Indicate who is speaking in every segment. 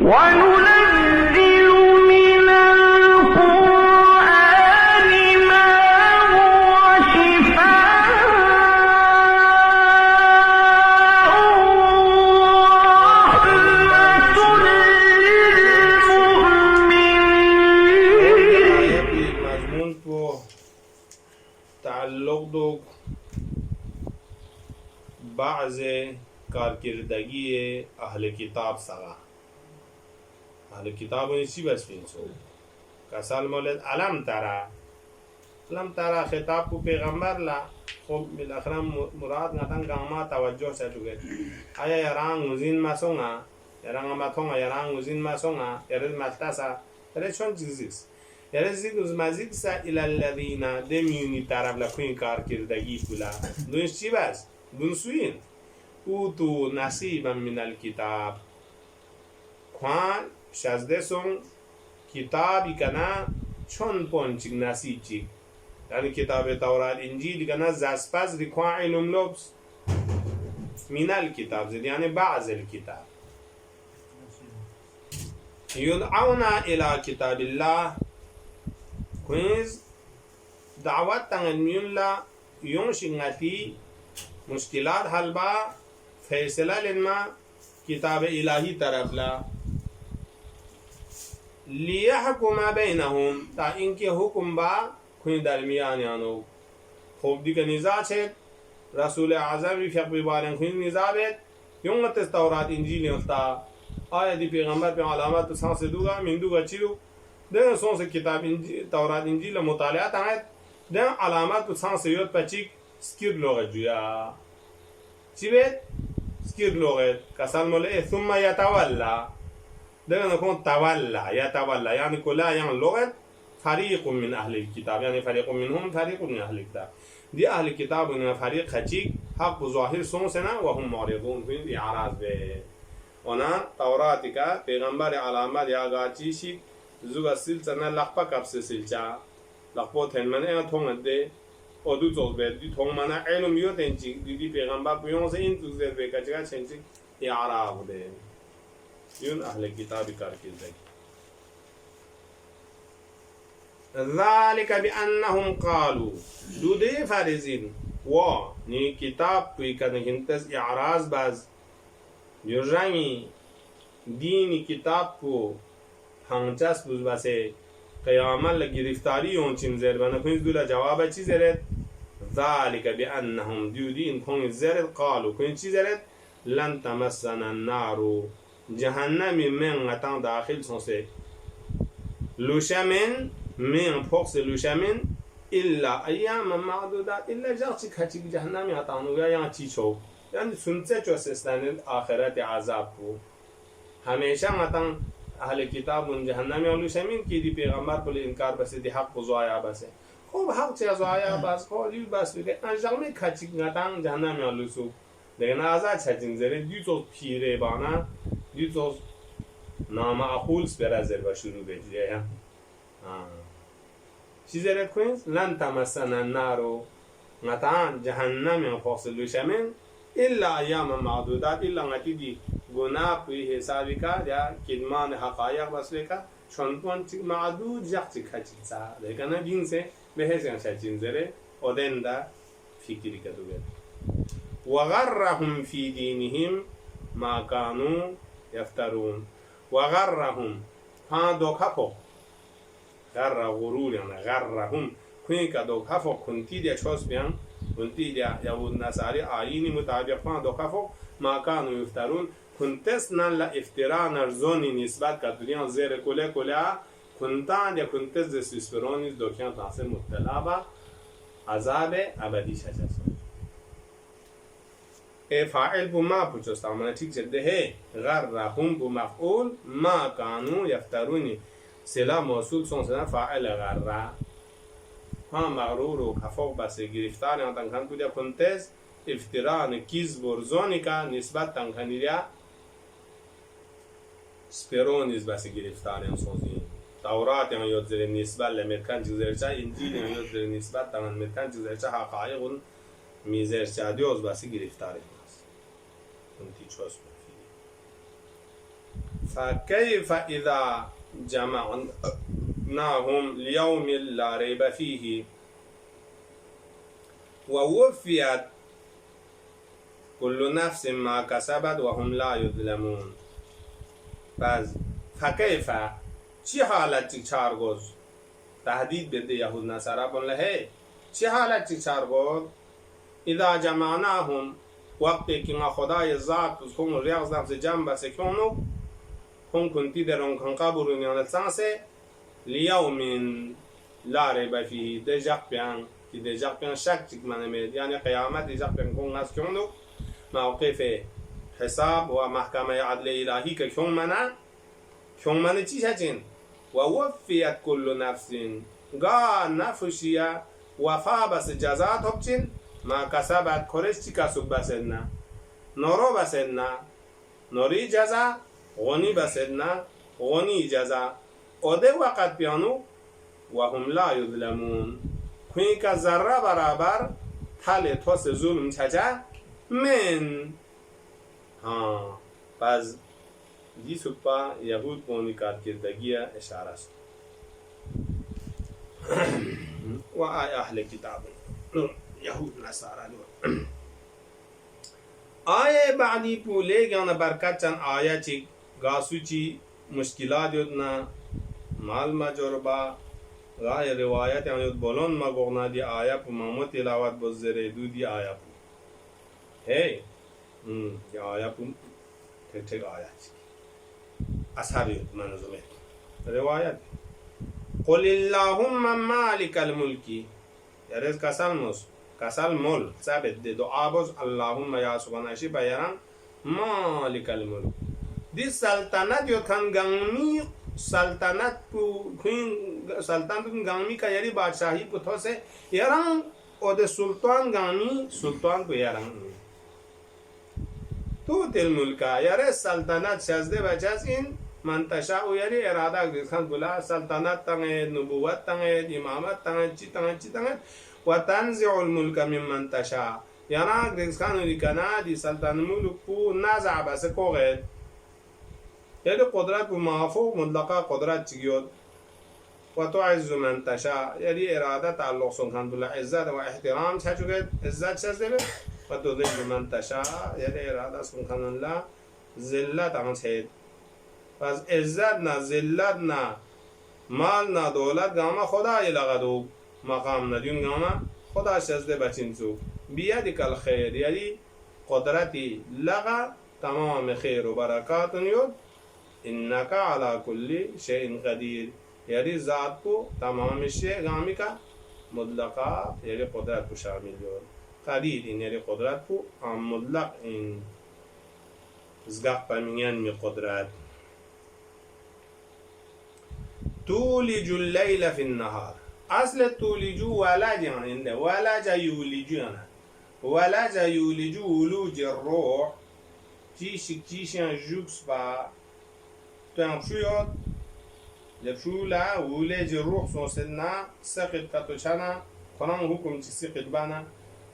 Speaker 1: وننزل من القرآن ما هو شفاء ورحمة للمؤمنين.
Speaker 2: مضمون کو تعلق دو بعض کارکردگی اهل کتاب سره. اهل کتاب نیستی بس فینسو کسال مولد علم ترا خطاب کو پیغمبر لا خب بالاخره مراد نتن گاما توجه ساتوگه آیا یران مزین مسونga یران ماتونga یران مزین مسونga یرد ملتاسا یرد چون چیزیست یرد زیگوز مزیگسا الى الذین دمیونی طرف لکوین کارکردگی کلا دونش چی بس دونسوین اوتو نصیبا من الکتاب خوان شازده سون کتابی کنا چون پونچیک نصیب یعنی کتاب تورات انجیل کنا زاسپاز ریخوان علم لبس من الکتاب زید یعنی بعض الکتاب یدعونا الى کتاب الله کوینز دعوت تنگلمیون لا یون شنگتی مشکلات حل با فیصلہ لنما کتاب الہی طرف لا لیحکم بینهم تا اینکه حکم با کوئی درمیان یانو خوب دیگه نزاع چه رسول اعظم رفیق بیبارن کوئی نزاع بید یونگت تورات انجیل یونتا آیا دی پیغمبر پہ علامات تو سانس دوگا من دوگا چیلو دن سونس کتاب تورات انجیل مطالعات آئیت دن علامات تو سانس یوت پچیک سکیر لغت جویا چی بید سكير لغة كسال مولى ثم يتولى ده نكون تولى يتولى يعني كلها يعني لغة فريق من أهل الكتاب يعني فريق منهم فريق من أهل الكتاب دي أهل الكتاب من فريق خشيك حق ظاهر سونسنا وهم معرضون في إعراض به أنا توراتك پیغمبر علامات يا غاتشي زوجة سلسلة لقبة كبس سلسلة لقبة تنمن أنا ثون ده اودو زود به دی ثون منا علم یو تنچی دی پیغمبر بیون سے این تو زیر به کچا چنچی اعراب ده یون اهل کتاب کار کیږي ذلك بانهم قالوا دو دې فارزین و نی کتاب کوي کنه هنتز اعراض باز یوجانی دینی کتاب کو هنچاس بوز باسه قیامت لگرفتاری اون چیم زیر بنا کنید دولا جواب چی زیرد ذالک بانهم دیودین کنید زیرد قالو کنید چی زیرد لن تمسنا النار جهنمی من غتان داخل سنسه لوشمن من فوقس لوشمن الا ایام معدودات الا جاچی کچی جهنمی هتانو یا چی چو یعنی سنچه چو سستند آخرت عذاب کو همیشه غتان اهل کتاب من جهنم یا لوشمین کی دی پیغمبر پر انکار بس دی حق زوایا بس خوب حق چه زوایا بس خالی بس بگه انجام کچی غتان جهنم یا لوسو دیگه آزاد چتین زره دی تو پیره بانا دی تو نام اقول سپرازر و شروع بجیه چیزی رد کنید لن تمسنا النار غتان جهنم یا فاصل لوشمین الا ایام معدودات الا غتی دی گناه پی حسابی کا یا کدمان حقایق بسله کا چون پون معدود جاتی کچی سا لیکن دین سے بهشان شچین زره اودندا فکری کدوگه وغرهم في دينهم ما كانوا يفترون وغرهم ها دوكافو غر غرور يعني غرهم كوين كدوكافو كنتي دي چوس بيان كنتي دي يهود نصاري آييني مطابق ها دوكافو ما كانوا يفترون كنتس نال افتراء نرزوني نسبت كدريان زير كله كنتان يا كنتس دسيسفرونيز دوكيان تاسه مبتلا عذاب ابدی شجاع فاعل بما پوچھتا ہوں ٹھیک چلتے ہے غرهم بمفعول ما كانوا يفترون صله موصول سون صدا فاعل غر ها مغرور و کفاف بس گرفتار ان تنکن کودیا کنتز افتراء کیز برزونی کا نسبت تنکنیریا سپرونیز بس گرفتار ان سوزی تورات یان یاد زیر نسبت لمرکن جزرچا انجیل یان یاد زیر نسبت تمن مرکن جزرچا حقایق میزرچا دیوز بس گرفتار کنتی چوس فكيف إذا جمعناهم ليوم لا ريب فيه ووفيت كل نفس ما كسبت وهم لا يظلمون. پس فكيف چی حالت چار گوز تهدید بده یهود نصارا بنله چی حالت چار گوز اذا جمعناهم وقتی که ما خدای ذات هم ریاض نفس جنب سکونو هم کنتی در اون کن قبرون یعنی سانسه لیوم لا ریب فیه دجاق بیان که دجاق بیان شک چک منمید یعنی قیامت دجاق بیان کن از کنو موقف حساب و محکمه عدل الهی که کن منه چی شدین و وفیت کل نفس گا نفشیه وفا بس جزات هبچین ما کسبت کرش چی کسب بسدنا نورو بسدنا نوری جزا غنی بسدنا غنی جزا اوده وقت بیانو و هم لا یظلمون کوئی که ذره برابر تل توس ظلم چجا من پس دی سپا یهود پونی کارکردگی اشاره است و آی اهل کتاب یهود نصارا آیه بعدی پوله گیان برکت چند آیه چی گاسو چی مشکلات یودنا مال مجربا غای روایت یعنی بولون ما گونا دی آیه پو مامو تلاوت بزره دو دی آیه پو ہے دی آیه پو تک آیه چی اثر یود منظومه روایت قل اللهم مالک الملکی یارز کسال مول ثابت ده دعا باز اللهم یا سبحانشی بیان مالک الملک دی سلطنت یو کن گنگمی سلطنت کو سلطنت کو گنگمی کا یاری بادشاہی کو تھو سے یاران او ده سلطان گنگمی سلطان کو یاران تو تل ملکا یاره سلطنت شازده بچاس این منتشا و یاری اراده گذکن گلا سلطنت تنگه نبوت تنگه امامت تنگه چی تنگه و تنزع الملک من منتشا یعنی گذکن ریکنا دی سلطنت ملک کو نزع بس کوغه یعنی قدرت کو معفو مطلقه قدرت چیگیود و تعز منتشا یعنی اراده تعلق سنکن بلا عزت و احترام چه عزت شازده و تذل منتشا یعنی اراده سنکن الله ذلت آنچه پس عزت نه ذلت نه مال نه دولت گاما خدای لغدو مقام ندیون گاما خدا شزده بچین سو بیادی کل خیر یعنی قدرتی لغا تمام خیر و برکات یود انکا علا کلی شیء قدیر یعنی ذات کو تمام شیء گامی کا مطلقا یعنی قدرت کو شامل یود قدیر این یعنی قدرت کو مطلق این زگاق پامینیان می قدرت تولج الليل في النهار اصل تولج ولج يعني ولج يولج يعني ولج يولج ولوج الروح تيشن جوكس با تنشيوت لفشولا ولج الروح سوسنا سقط كتوشنا قران حكم تي سقط بنا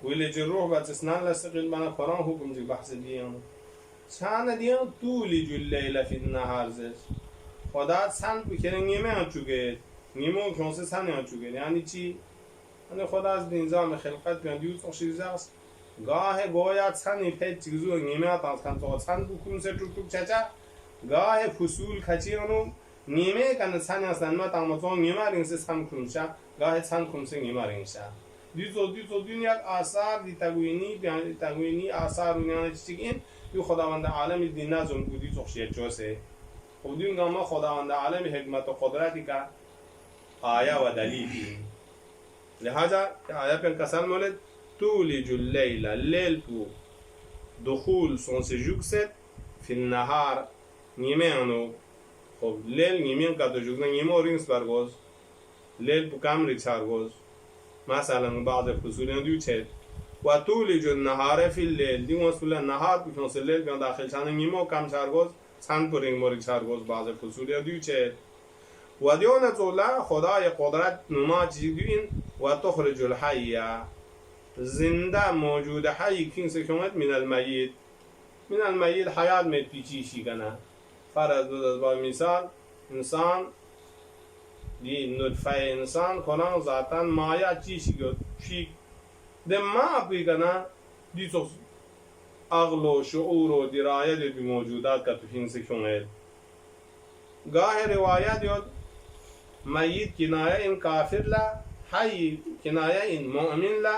Speaker 2: ولج الروح بتسنا لا سقط بنا قران حكم تي بحث ديان شان ديان تولج الليل في النهار زش خدا سن بکنه نیمه هم چوگه نیمه هم کنسه سن هم چوگه یعنی چی؟ یعنی خدا از نظام خلقت بیان دیوز اخشیزه است گاه گوید سن پید چیزو نیمه هم تانس کن سن بکن سه چوک چچا گاه فصول کچی هنو نیمه کنه سن هم سن ما تانمازون نیمه رینسه سن کنشه گاه سن کنسه نیمه رینشه دیزو دین یک آثار دی تگوینی آثار رونیانه چیزی این یو خداوند عالم دی نظم بودی اخشیه چوسه خودین گاما خداوند عالم حکمت و قدرتی کا آیا و دلیلی لہذا آیا پر کسان مولد تولج اللیل لیل پو دخول سون سجوک ست فی النهار نیمه انو خب لیل نیمه کا دو جوک نیمه اورینس برگوز لیل پو کم ریکسار گوز مثلا بعض فصول دیو چید و تولج النهار فی اللیل دیو مسئول النهار پو کنس لیل بیان داخل چانه نیمه و کم چار گوز سن پرینگ موری چار گوز بعض فصولی دیو چه و دیون تولا خدای قدرت نما چیزی دیوین و تخرج الحیه زنده موجود حی کین سکومت من المیت حیات میت پیچیشی کنه فرض بود با مثال انسان دی نطفه انسان کنان ذاتن مایا چیشی گد چی ده ما پیگنا دی تو عقل و شعور و درایت دی موجودات کا تو ہنس کیوں ہے گاہ روایت یود میت کنایه این کافر لا حی کنایه این مؤمن لا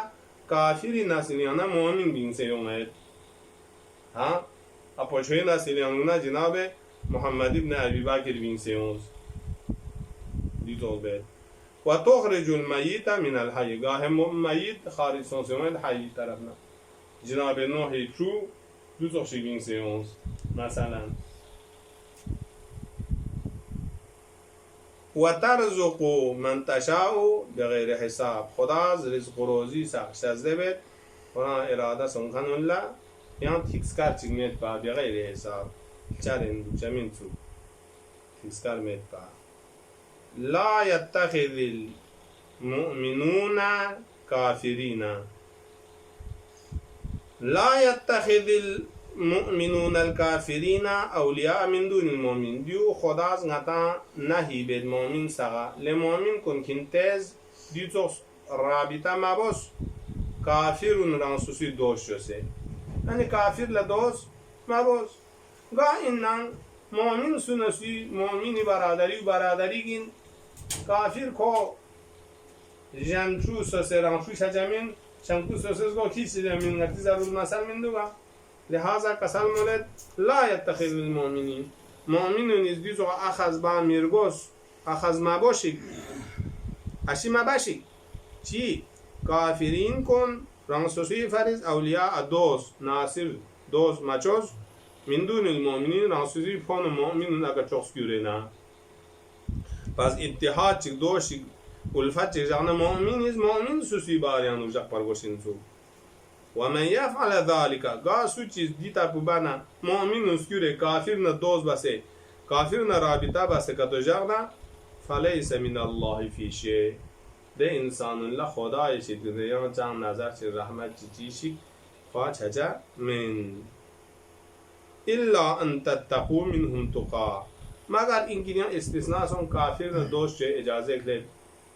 Speaker 2: کافری ناسلیانا مؤمن بین سے یوں ہے ها اپوچھوی ناسلیانا جناب محمد ابن ابی بکر بین سے یوں دی تو بیت و تخرج المیت من الحی گاہ میت خارج سون سے یوں حی طرفنا جناب نوح چو دو تخشی بین سے یوں مثلا و ترزق من تشاء بغیر حساب خدا رزق و روزی سخشزده بید خدا اراده سنخن الله یان تکسکار چگمیت با بغیر حساب چارن جمین تو تکسکار میت با لا يتخذ المؤمنون كافرين لا يتخذ المؤمنون الكافرين اولیاء من دون المؤمن دیو خداز غتا نهی بید مؤمن سغا لمؤمن کن کنتز دیو تو رابطه مباس کافرون رانسوسی دوست شده یعنی کافر لدوست مباس گا اینن مؤمن سنسی مؤمنی برادری گین کافر کو جنچو سوسه رانسو شجمین چنکو سوسه گو کیسی دمین گرتی ضرور مثل من دوگا لهذا كسل مولد لا يتخذ المؤمنين مؤمنون يزديزو أخذ با ميرغوس أخذ ما باشي أشي ما باشي چي كافرين كون رانسوسي فرز أولياء دوس ناصر دوس مچوز من دون المؤمنين رانسوسي فون مؤمنون اگر چوخ كيورينا پس اتحاد چك دوش الفت چك جانا مؤمن سوسي باريان وجاق پرگوشين سو ومن يفعل ذلك قاسو چیز دیتا پوبانا مؤمن اسکیوره کافر نه دوست بسه کافر نه رابطه بسه کتو جاغنا فلیس من الله فی شی ده انسان الله خدای شید دیان جان نظر چی رحمت چی چی خواهد چجا من الا ان تتقو منهم تقا مگر اینکه استثناء سون کافر نه دوست چه اجازه کلی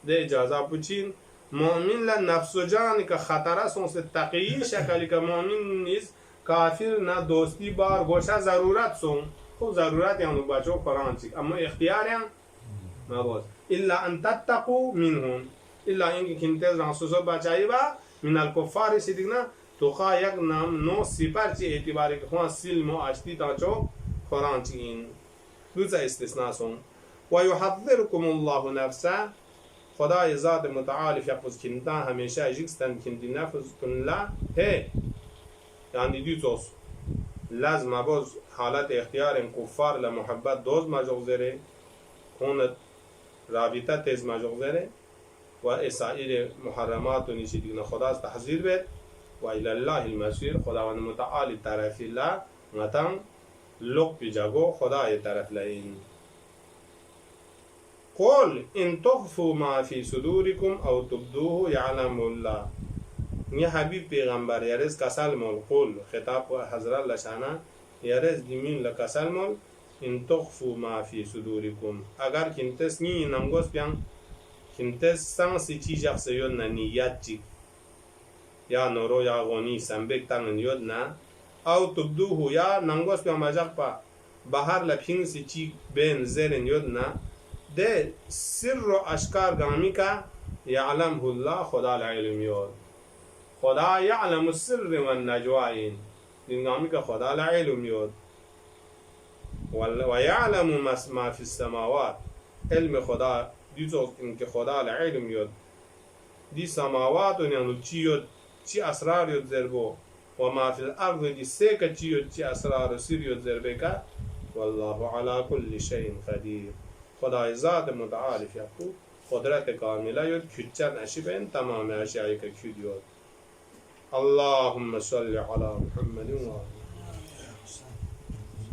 Speaker 2: ده اجازه پوچین مؤمن لا نفس جان کا خطرہ سون سے تقی شکل کا مؤمن نیز کافر نہ دوستی بار گوشا ضرورت سون کو ضرورت یعنی بچو قرآن چک اما اختیار ہیں مبوز الا ان تتقوا منهم الا ان کنتز رانسوسو بچائی با من الکفار سیدنا توقا یک نام نو سپر چی اعتباری که خواه سلم و اشتی تا چو قرآن چکین دوزا استثناء سون ويحذركم الله نفسه خدای ذات متعال فیقوز کنتا همیشه اجیکستن کنتی نفذ کن لا ہے یعنی دی توس لازم باز حالت اختیار کفار لمحبت دوز مجوزره کونت رابطه تیز مجوزره و اسائر محرمات و نیشی دیگن خداست تحذیر بید و الى الله المسیر خداوند متعال طرفی لا نتن لق پی جگو خدای طرف لین قل ان تخفوا ما في صدوركم او تبدوه يعلم الله يا حبيب پیغمبر یارز کسل مول قل خطاب حضرت لشانه یارز دیمین لکسل مول ان تخفوا ما في صدوركم اگر کنتس نی نمگوس بیان کنتس سانس چیز اخسیون نیت چی یا نورو یا غونی سنبک تنن یود نه او تبدوه یا نمگوس بیان مجاق پا بهر لپین سی چی بین زیرن یود نه ده سر و اشکار گامی کا یعلمه الله خدا العلم یود خدا یعلم السر و النجوائین دین گامی کا خدا العلم یود و یعلم ما فی السماوات علم خدا دیتو اینکه خدا العلم یود دی سماوات و نیانو چی یود چی اسرار یود زربو و ما فی الارض دی سیکا چی یود چی اسرار و سر یود زربه کا والله على كل شيء قدير خدای ذات متعال فیقو قدرت کامله یود کچن اشبین تمام اشیائی که کود یود اللهم صل على محمد و